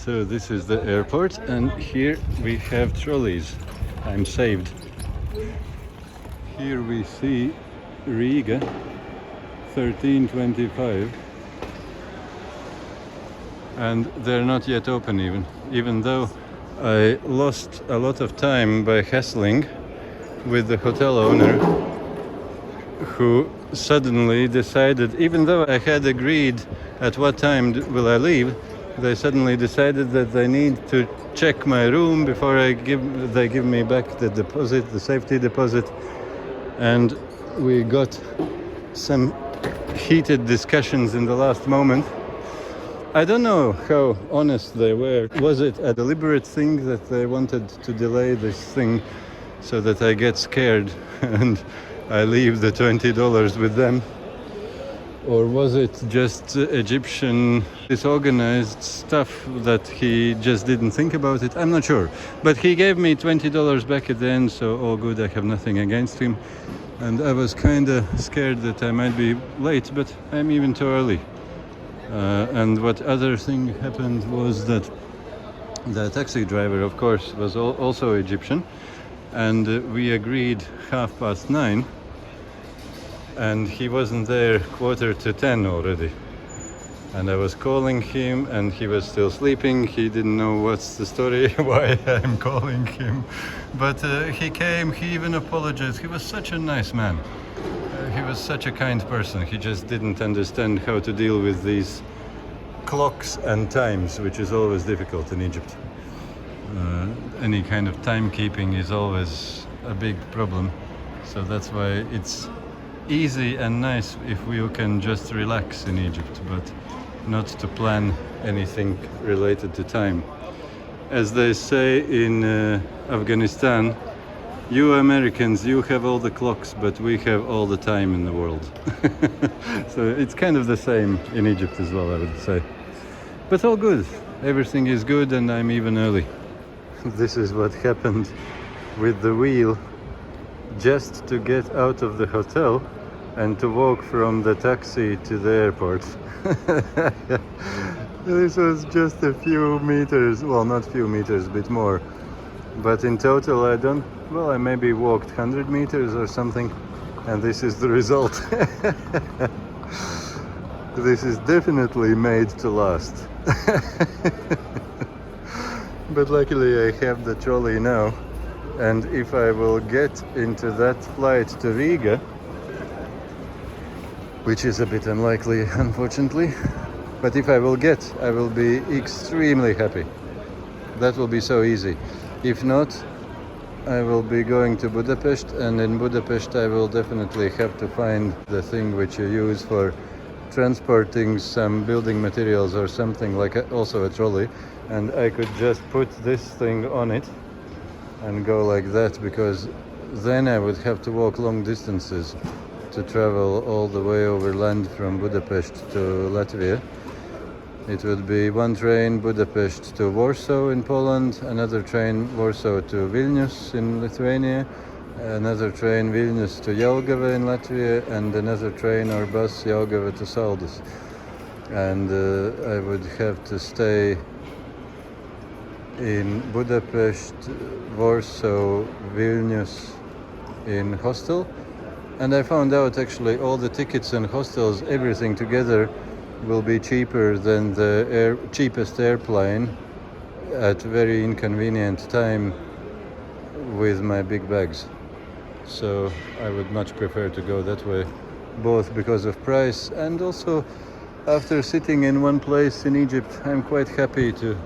So this is the airport, and here we have trolleys. I'm saved. Here we see Riga 1325, and they're not yet open even though I lost a lot of time by hassling with the hotel owner, who suddenly decided, even though I had agreed at what time will I leave, they suddenly decided that they need to check my room before they give me back the deposit, the safety deposit. And we got some heated discussions in the last moment. I don't know how honest they were. Was it a deliberate thing that they wanted to delay this thing so that I get scared and I leave the $20 with them? Or was it just Egyptian disorganized stuff that he just didn't think about it? I'm not sure. But he gave me $20 back at the end, so all good, I have nothing against him. And I was kind of scared that I might be late, but I'm even too early. And what other thing happened was that the taxi driver, of course, was also Egyptian. And we agreed 9:30. And he wasn't there 9:45 already. And I was calling him and he was still sleeping. He didn't know what's the story, why I'm calling him. But he came, he even apologized. He was such a nice man. He was such a kind person. He just didn't understand how to deal with these clocks and times, which is always difficult in Egypt. Any kind of timekeeping is always a big problem. So that's why it's easy and nice if we can just relax in Egypt, but not to plan anything related to time. As they say in Afghanistan, you Americans, you have all the clocks, but we have all the time in the world. So it's kind of the same in Egypt as well, I would say. But all good. Everything is good and I'm even early. This is what happened with the wheel just to get out of the hotel and to walk from the taxi to the airport. This was just a few meters, well, not few meters, a bit more. But in total I maybe walked 100 meters or something, and this is the result. This is definitely made to last. But luckily I have the trolley now, and if I will get into that flight to Riga, which is a bit unlikely, unfortunately, but if I will get, I will be extremely happy. That will be so easy. If not, I will be going to Budapest, and in Budapest I will definitely have to find the thing which you use for transporting some building materials or something, like also a trolley, and I could just put this thing on it and go like that, because then I would have to walk long distances to travel all the way over land from Budapest to Latvia. It would be one train Budapest to Warsaw in Poland, another train Warsaw to Vilnius in Lithuania, another train Vilnius to Jelgava in Latvia, and another train or bus Jelgava to Saldus. And I would have to stay in Budapest, Warsaw, Vilnius in hostel. And I found out actually all the tickets and hostels, everything together, will be cheaper than the cheapest airplane at very inconvenient time with my big bags. So I would much prefer to go that way, both because of price and also after sitting in one place in Egypt, I'm quite happy to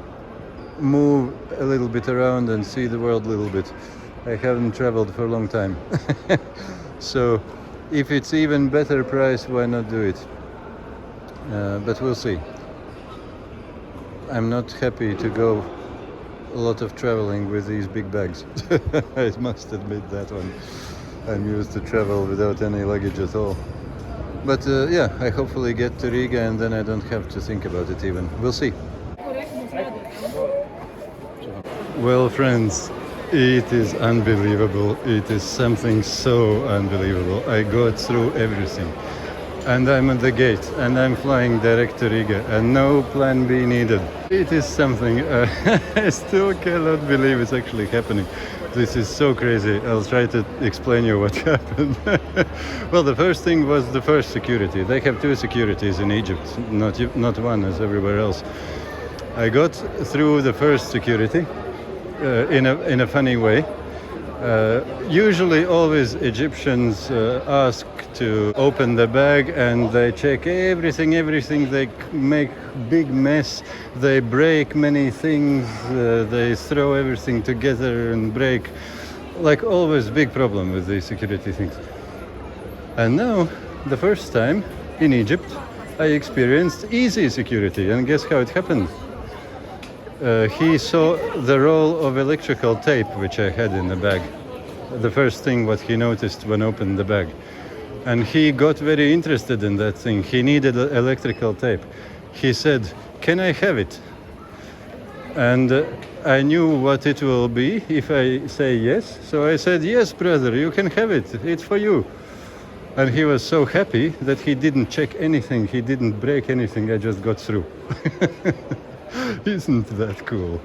move a little bit around and see the world a little bit. I haven't traveled for a long time. So if it's even better price, why not do it? But we'll see. I'm not happy to go a lot of traveling with these big bags. I must admit that one. I'm used to travel without any luggage at all. But yeah, I hopefully get to Riga and then I don't have to think about it even. We'll see. Well, friends, it is unbelievable. It is something so unbelievable. I got through everything. and I'm at the gate, and I'm flying direct to Riga, and no plan B needed. It is something I still cannot believe it's actually happening. This is so crazy. I'll try to explain you what happened. Well, the first thing was the first security. They have two securities in Egypt, not one as everywhere else. I got through the first security in a funny way. Usually always Egyptians ask to open the bag and they check everything, they make big mess, they break many things, they throw everything together and break, like always big problem with these security things. And now, the first time in Egypt, I experienced easy security, and guess how it happened? He saw the roll of electrical tape which I had in the bag. The first thing what he noticed when opened the bag. And he got very interested in that thing. He needed electrical tape. He said, "Can I have it?" And I knew what it will be if I say yes. So I said, "Yes, brother, you can have it. It's for you." And he was so happy that he didn't check anything. He didn't break anything. I just got through. Isn't that cool?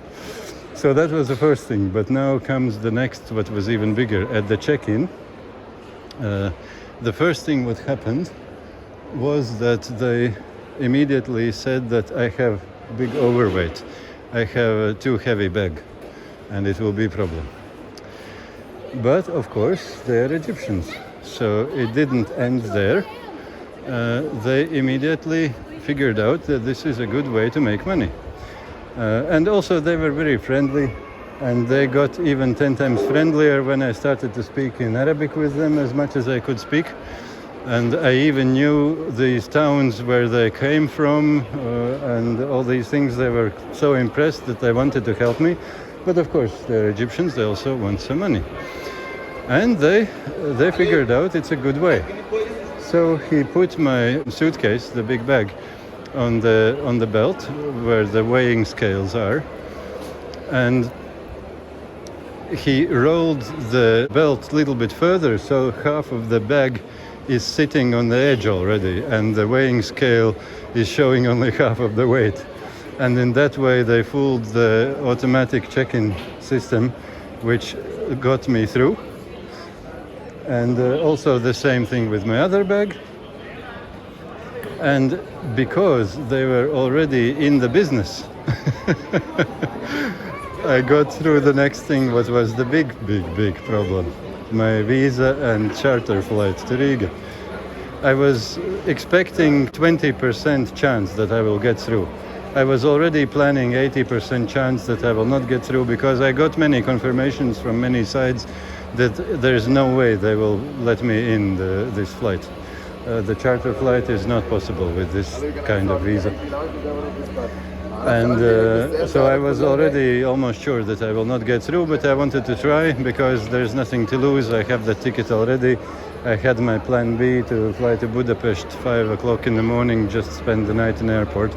So that was the first thing, but now comes the next, what was even bigger. At the check-in, the first thing what happened was that they immediately said that I have big overweight. I have a too heavy bag, and it will be a problem. But of course, they are Egyptians, so it didn't end there. They immediately figured out that this is a good way to make money. And also they were very friendly, and they got even 10 times friendlier when I started to speak in Arabic with them as much as I could speak. And I even knew these towns where they came from and all these things. They were so impressed that they wanted to help me. But of course, they're Egyptians, they also want some money. And they figured out it's a good way. So he put my suitcase, the big bag, on the belt where the weighing scales are, and he rolled the belt a little bit further, so half of the bag is sitting on the edge already, and the weighing scale is showing only half of the weight. And in that way they fooled the automatic check-in system, which got me through. And also the same thing with my other bag. And because they were already in the business, I got through the next thing, what was the big problem. My visa and charter flight to Riga. I was expecting 20% chance that I will get through. I was already planning 80% chance that I will not get through, because I got many confirmations from many sides that there is no way they will let me in this flight. The charter flight is not possible with this kind of visa. And so I was already almost sure that I will not get through, but I wanted to try because there's nothing to lose. I have the ticket already. I had my plan B to fly to Budapest 5 o'clock in the morning, just spend the night in the airport.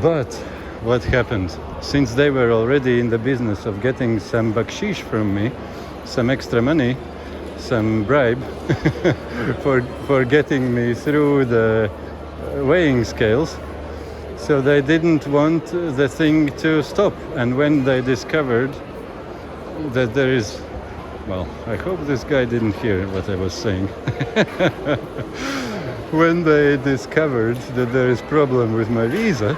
But what happened? Since they were already in the business of getting some bakshish from me, some extra money, some bribe for getting me through the weighing scales, so they didn't want the thing to stop. And when they discovered that there is, well, I hope this guy didn't hear what I was saying. When they discovered that there is problem with my visa,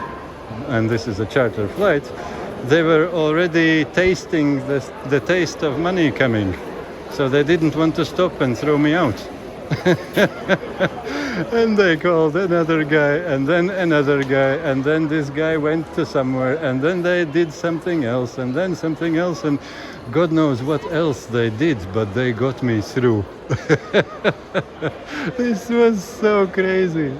and this is a charter flight, they were already tasting the taste of money coming. So they didn't want to stop and throw me out. And they called another guy, and then another guy, and then this guy went to somewhere, and then they did something else, and then something else, and God knows what else they did, but they got me through. This was so crazy,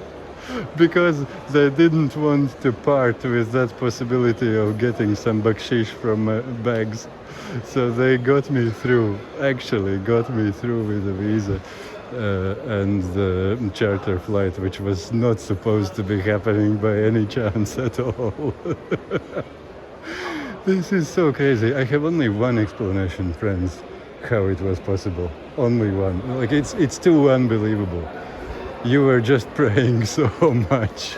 because they didn't want to part with that possibility of getting some bakshish from bags. So they got me through, actually got me through with the visa and the charter flight, which was not supposed to be happening by any chance at all. This is so crazy. I have only one explanation, friends, how it was possible. Only one. Like, it's too unbelievable. You were just praying so much.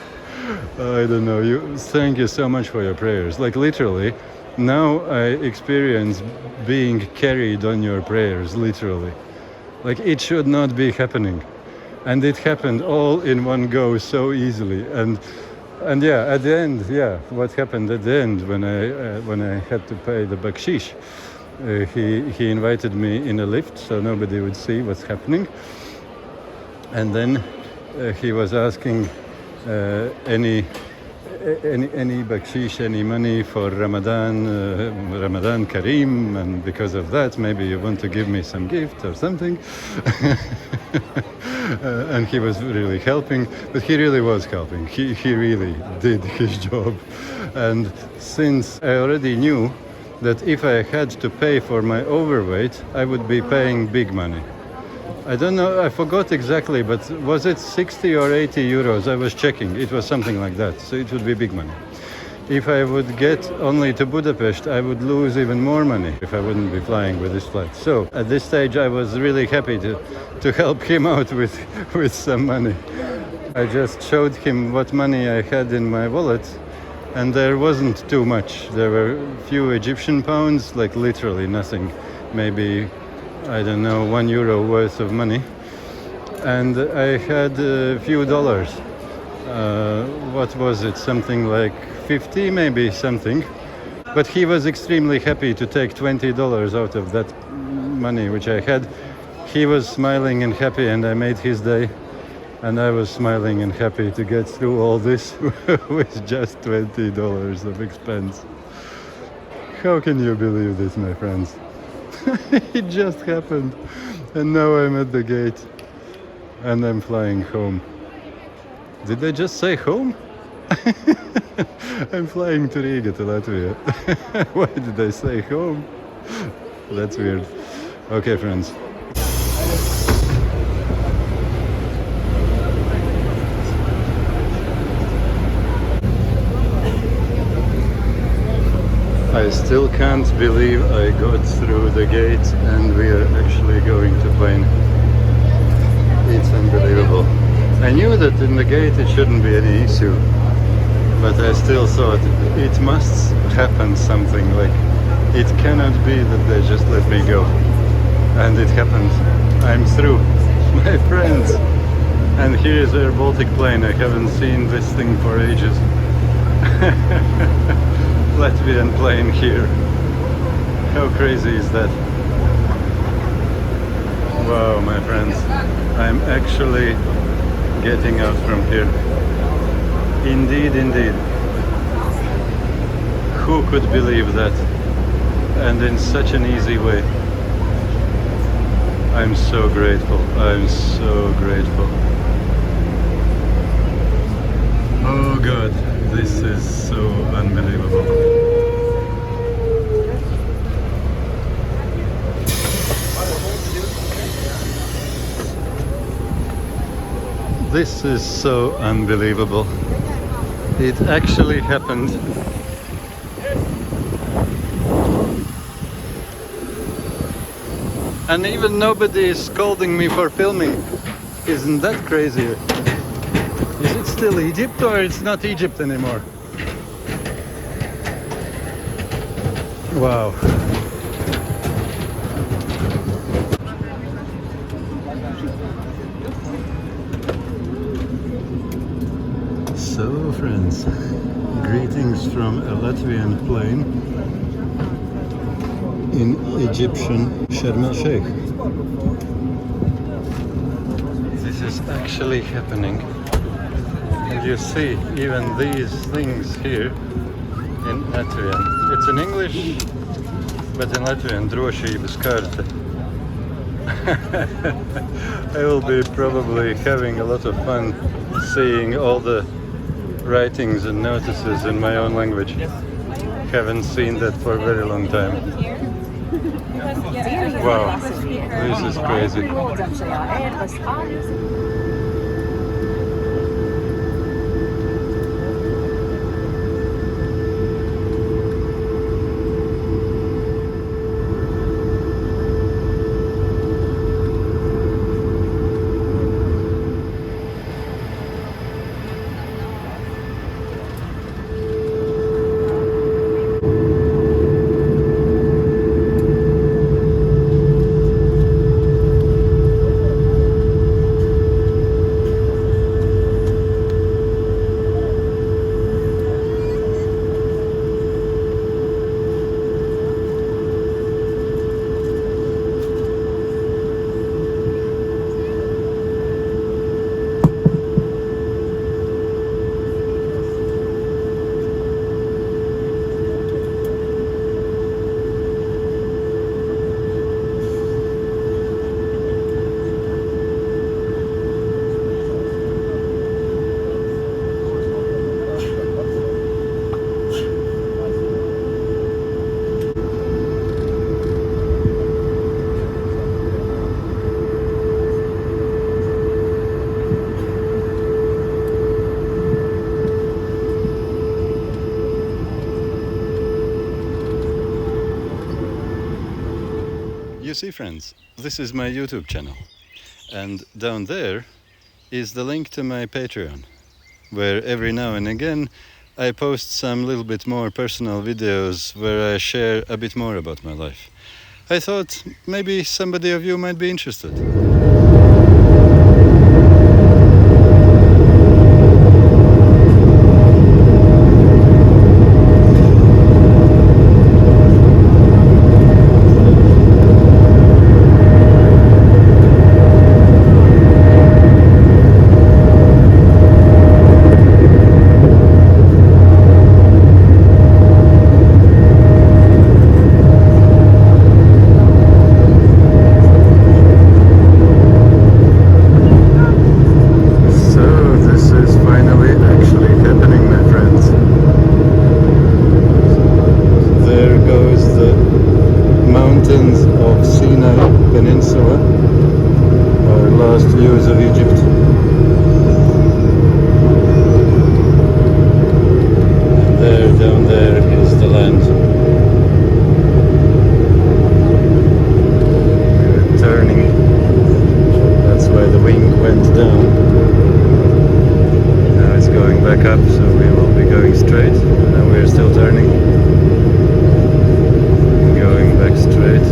I don't know. Thank you so much for your prayers. Like literally, now I experience being carried on your prayers, literally. Like it should not be happening. And it happened all in one go so easily. And yeah, at the end, yeah, what happened at the end when I had to pay the bakshish, he invited me in a lift so nobody would see what's happening. And then he was asking any bakshish, any money for Ramadan, Ramadan Kareem, and because of that, maybe you want to give me some gift or something. And he was really helping, but he really was helping. He really did his job. And since I already knew that if I had to pay for my overweight, I would be paying big money. I don't know, I forgot exactly, but was it 60 or 80 euros? I was checking. It was something like that, so it would be big money. If I would get only to Budapest, I would lose even more money if I wouldn't be flying with this flight. So at this stage, I was really happy to help him out with some money. I just showed him what money I had in my wallet, and there wasn't too much. There were a few Egyptian pounds, like literally nothing, maybe, I don't know, €1 worth of money. And I had a few dollars. What was it? Something like 50, maybe something. But he was extremely happy to take $20 out of that money which I had. He was smiling and happy, and I made his day. And I was smiling and happy to get through all this with just $20 of expense. How can you believe this, my friends? It just happened. And now I'm at the gate and I'm flying home. Did I just say home? I'm flying to Riga, to Latvia. Why did I say home? That's weird. Okay, friends. I still can't believe I got through the gate and we are actually going to plane. It's unbelievable. I knew that in the gate it shouldn't be any issue, but I still thought it must happen something, like it cannot be that they just let me go. And it happened. I'm through, my friends. And here is Air Baltic plane. I haven't seen this thing for ages. Latvian plane here. How crazy is that? Wow, my friends. I'm actually getting out from here. Indeed, indeed. Who could believe that? And in such an easy way. I'm so grateful. I'm so grateful. Oh God, this is so unbelievable. This is so unbelievable. It actually happened. And even nobody is scolding me for filming. Isn't that crazy? Is it still Egypt or it's not Egypt anymore? Wow. So friends, greetings from a Latvian plane in Egyptian Sharm El Sheikh. This is actually happening. And you see even these things here in Latvian. It's in English, but in Latvian, drošības karte. I will be probably having a lot of fun seeing all the writings and notices in my own language. Haven't seen that for a very long time. Wow, this is crazy. You see, friends, this is my YouTube channel, and down there is the link to my Patreon, where every now and again I post some little bit more personal videos where I share a bit more about my life. I thought maybe somebody of you might be interested. Views of Egypt. And there, down there is the land. We're turning. That's why the wing went down. Now it's going back up, so we will be going straight. Now we're still turning. Going back straight.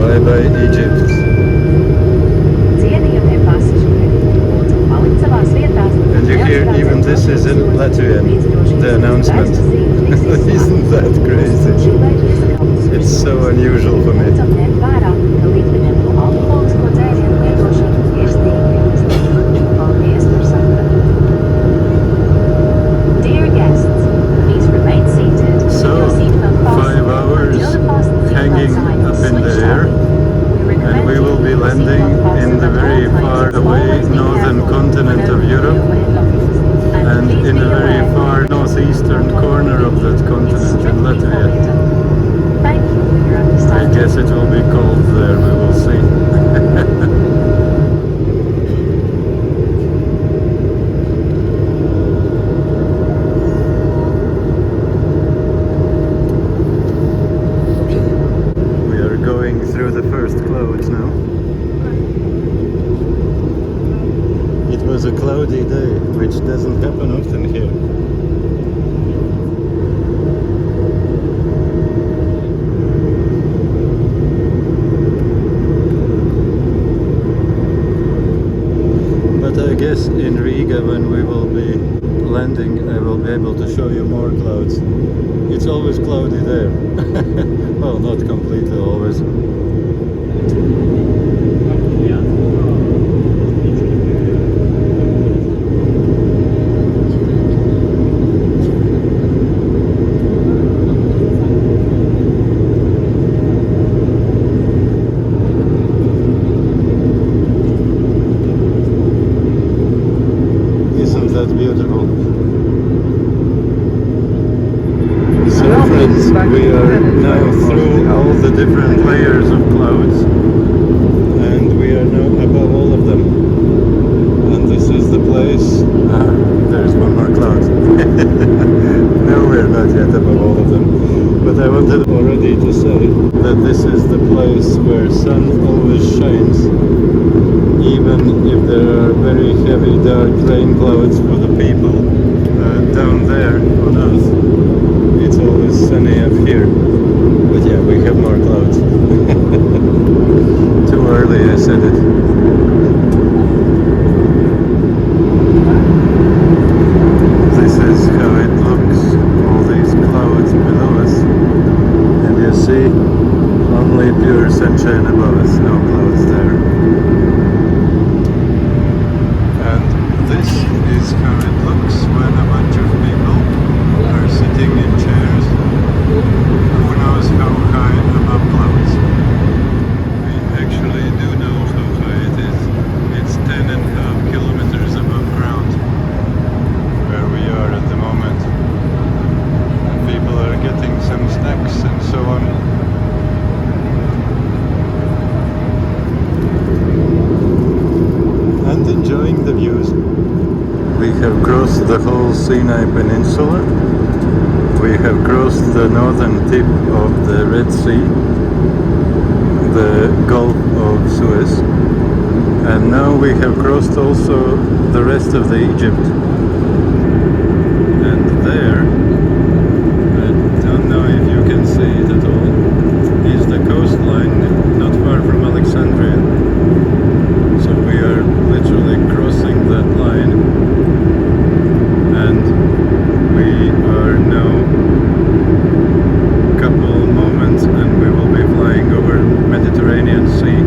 Bye-bye, Egypt. And you hear even this is in Latvian, the announcement. Isn't that crazy? It's so unusual for me. So, 5 hours hanging up in the air. And we will be landing in the very far away northern continent of Europe and in the very far northeastern corner of that continent in Latvia. I guess it will be cold there, we will see. Through the first clouds now. It was a cloudy day, which doesn't happen often here. But I guess in Riga, when we will be landing, I will be able to show you more clouds. It's always cloudy there. Well, not completely always. Isn't that beautiful? So friends, we are now through all the different layers of clouds and we are now above all of them. And this is the place... there's one more cloud. No, we're not yet above all of them. But I wanted already to say that this is the place where sun always shines. Even if there are very heavy dark rain clouds for the people down there on Earth, it's always sunny up here. But yeah, we have more clouds. Too early I said it. This is how it looks, all these clouds below us. And you see, only pure sunshine above us, no clouds there. This is how it looks when a bunch of people are sitting in chairs. Who knows how high above clouds? We actually do know how high it is. It's 10.5 kilometers above ground where we are at the moment. And people are getting some snacks and so on. And enjoying the views. We have crossed the whole Sinai Peninsula we have crossed the northern tip of the Red Sea, the Gulf of Suez, and now we have crossed also the rest of the Egypt. And there, I don't know if you can see it at all, is the coastline not far from Alexandria. So we are literally crossing that line, and we are now a couple moments and we will be flying over Mediterranean Sea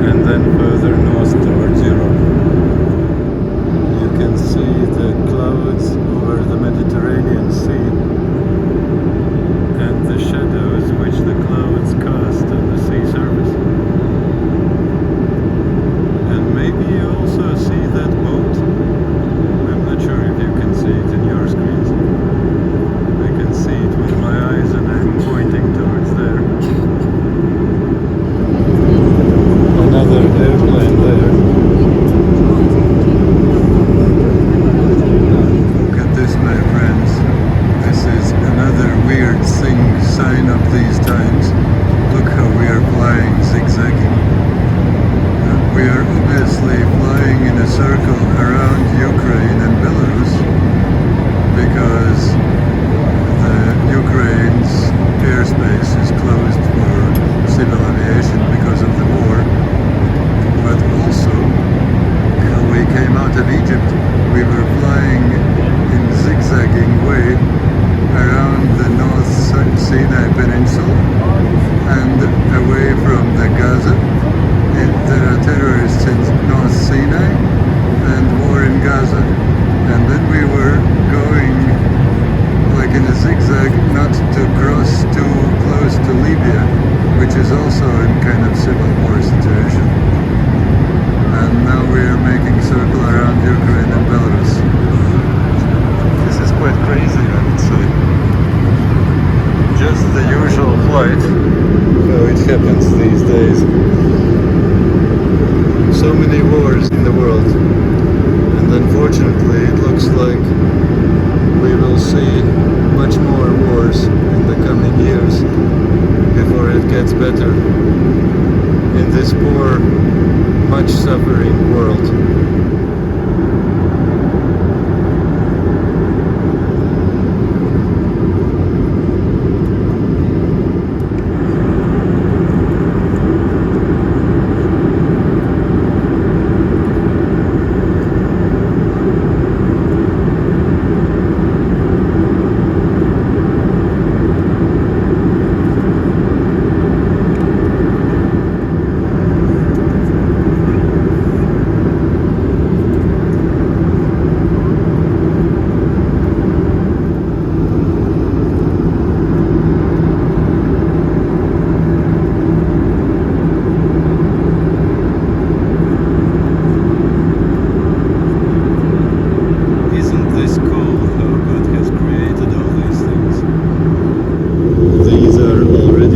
and then further north towards Europe. You can see the clouds over the Mediterranean Sea and the shadows which the clouds cast on the sea surface. And maybe you also see that boat. I'm not sure if you can see it in your screens. I can see it with my eyes and I'm pointing towards there. Another airplane there. Look at this, my friends. This is another weird sign of these times. Look how we are flying zigzagging. We are obviously flying in a circle around Ukraine and Belarus because the Ukraine's airspace is closed for civil aviation because of the war. But also, how we came out of Egypt, we were flying in zigzagging way around the North Sinai Peninsula and away from the Gaza. There are terrorists in North Sinai and war in Gaza. And then we were going like in a zigzag not to cross too close to Libya, which is also in kind of civil war situation. And now we are making circle around Ukraine and Belarus. This is quite crazy, I would say. Just the usual flight, how it happens these days. So many wars in the world, and unfortunately it looks like we will see much more wars in the coming years before it gets better in this poor, much suffering world.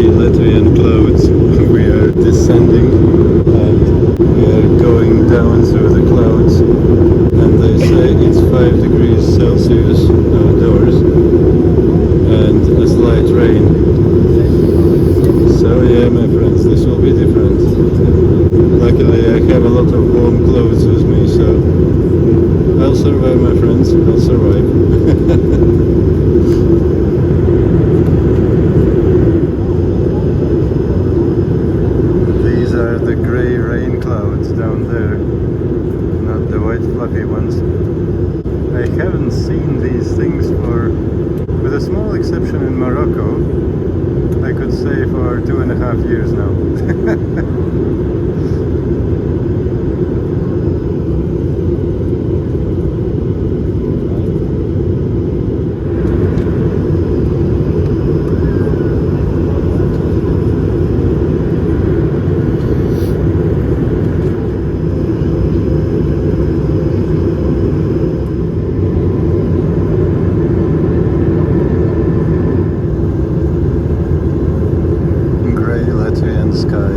Latvian clouds. We are descending and we are going down through the clouds, and they say it's 5 degrees Celsius outdoors and a slight rain. So yeah, my friends, this will be different. Luckily I have a lot of warm clothes with me, so I'll survive, my friends, I'll survive. The grey rain clouds down there, not the white fluffy ones. I haven't seen these things with a small exception in Morocco, I could say for 2.5 years now. Latvian sky.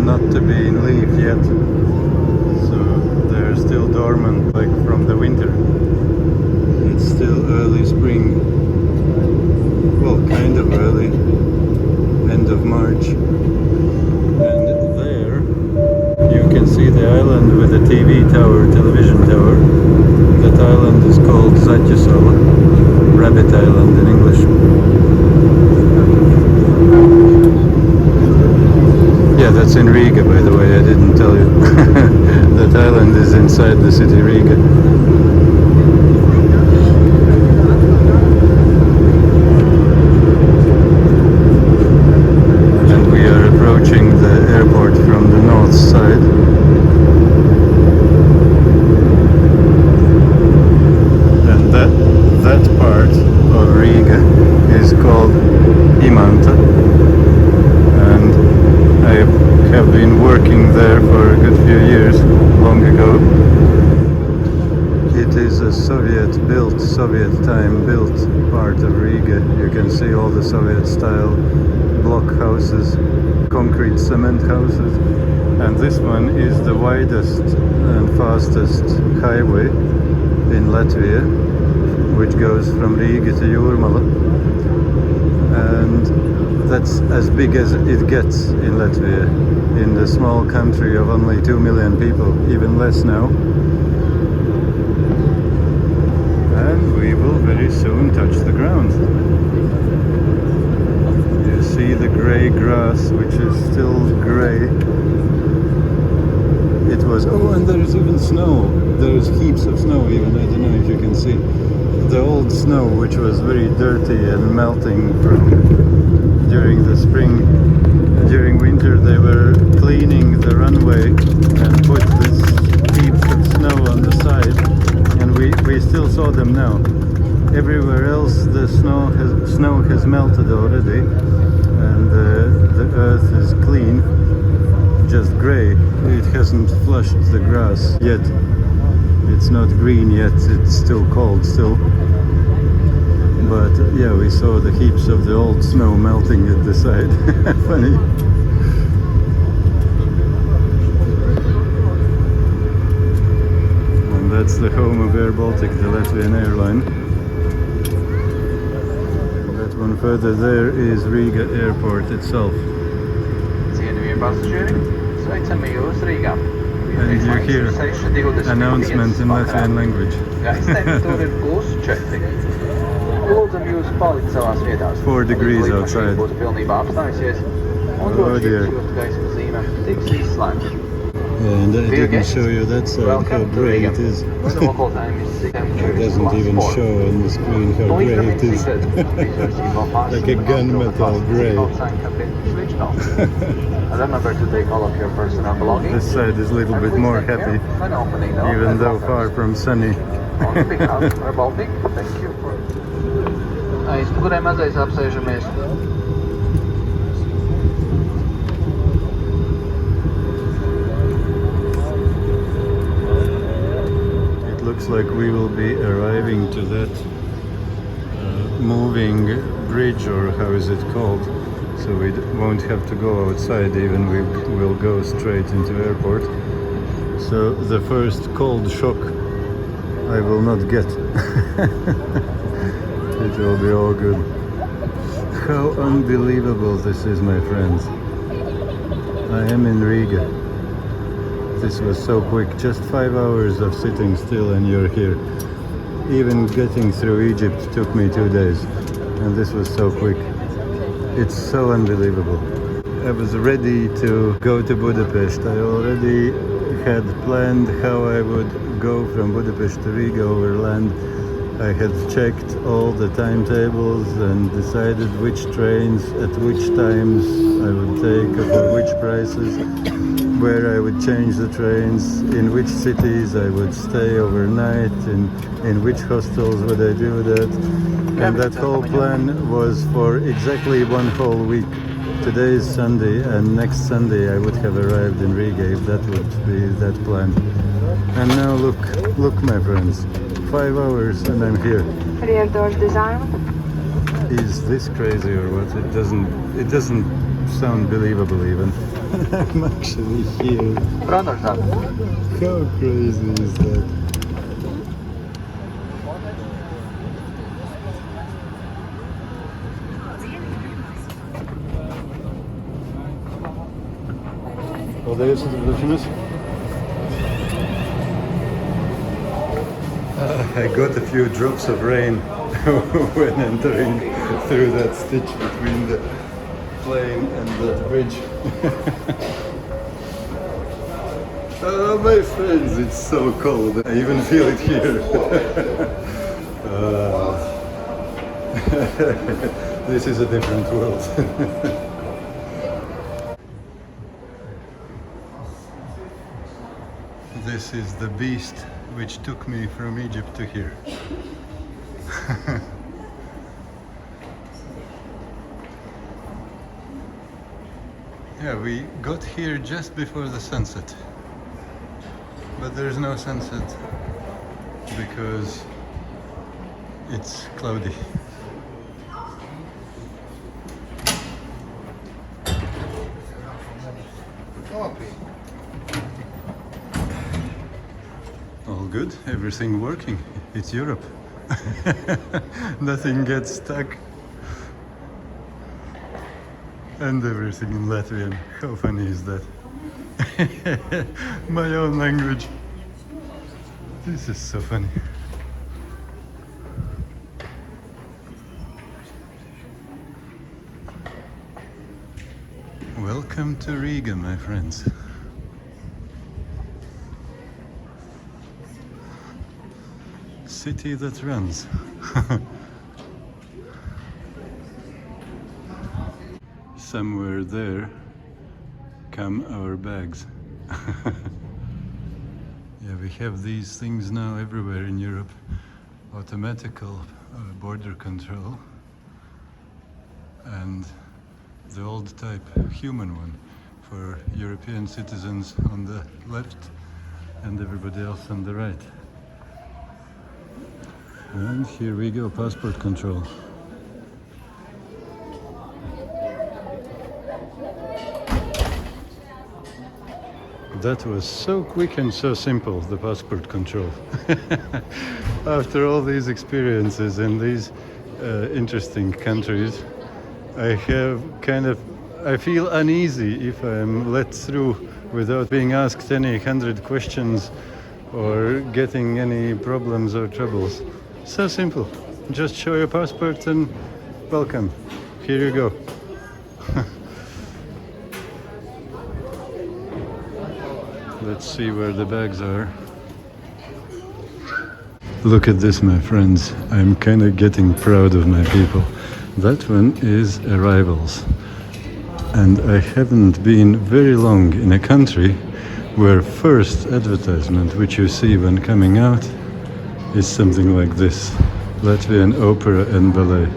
not to be in leaf yet, so they're still dormant, like from the winter. It's still early spring, well, kind of early, end of March. And there you can see the island with the television tower. That island is called Zaķisala, Rabbit Island in English. Yeah, that's in Riga, by the way, I didn't tell you. That island is inside the city Riga. And we are approaching the airport from the north side. And that part of Riga is called Imanta. And I have been working there for a good few years, long ago. It is a Soviet time built part of Riga. You can see all the Soviet style block houses, concrete cement houses. And this one is the widest and fastest highway in Latvia, which goes from Riga to Jūrmala. And that's as big as it gets in Latvia, in the small country of only 2 million people, even less now. And we will very soon touch the ground. You see the grey grass, which is still grey. It was, oh, and there's even snow. There's heaps of snow even, I don't know if you can see. The old snow, which was very dirty and melting during the spring. During winter they were cleaning the runway and put this heaps of snow on the side, and we still saw them now. Everywhere else the snow has melted already, and the earth is clean, just grey. It hasn't flushed the grass yet. It's not green yet, it's still cold still. But yeah, we saw the heaps of the old snow melting at the side. Funny. And that's the home of Air Baltic, the Latvian airline. And that one further there is Riga airport itself. And you hear announcement in Latvian language. 4 degrees outside. Oh dear. And I didn't show you that side, how grey it is. It doesn't even show on the screen how grey it is. Like a gunmetal grey. Remember to take all of your personal belongings. This side is a little bit more happy, even though far from sunny. It looks like we will be arriving to that moving bridge, or how is it called? So we won't have to go outside even, we will go straight into airport. So the first cold shock I will not get. It will be all good. How unbelievable this is, my friends. I am in Riga. This was so quick, just 5 hours of sitting still and you're here. Even getting through Egypt took me 2 days, and this was so quick. It's so unbelievable. I was ready to go to Budapest. I already had planned how I would go from Budapest to Riga overland. I had checked all the timetables and decided which trains at which times I would take, for which prices, where I would change the trains, in which cities I would stay overnight, in which hostels would I do that. And that whole plan was for exactly 1 whole week. Today is Sunday, and next Sunday I would have arrived in Riga if that would be that plan. And now look my friends, 5 hours and I'm here. Renters design. he's this crazy or what. It doesn't sound believable even. I'm actually here. Front or side? How crazy is that? Podajecie to wrócimy? I got a few drops of rain when entering through that stitch between the plane and that bridge. Oh, my friends, it's so cold. I even feel it here. This is a different world. This is the beast which took me from Egypt to here. Yeah, we got here just before the sunset. But there's no sunset because it's cloudy. All good, everything working. It's Europe. Nothing gets stuck. And everything in Latvian. How funny is that? My own language. This is so funny. Welcome to Riga, my friends. City that runs. Somewhere there come our bags. Yeah, we have these things now everywhere in Europe. Automatical border control and the old type human one for European citizens on the left and everybody else on the right. And here we go, passport control. That was so quick and so simple, the passport control. After all these experiences in these interesting countries, I feel uneasy if I'm let through without being asked any 100 questions or getting any problems or troubles. So simple. Just show your passport and welcome. Here you go. Let's see where the bags are. Look at this, my friends. I'm kind of getting proud of my people. That one is arrivals. And I haven't been very long in a country where first advertisement which you see when coming out is something like this. Latvian opera and ballet.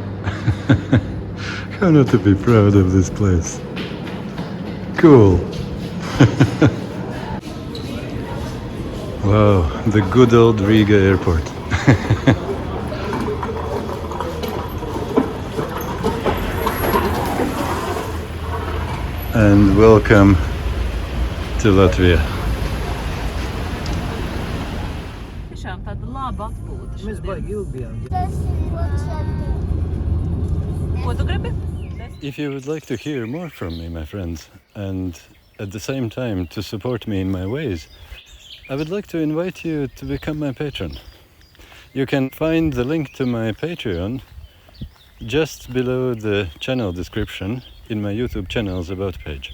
How not to be proud of this place. Cool. Wow, the good old Riga airport. And welcome to Latvia. Tiešām tāda laba atpūta. Mēs baigi ilgi bijām. Ko tu gribi? If you would like to hear more from me, my friends, and at the same time to support me in my ways, I would like to invite you to become my patron. You can find the link to my Patreon just below the channel description in my YouTube channel's About page.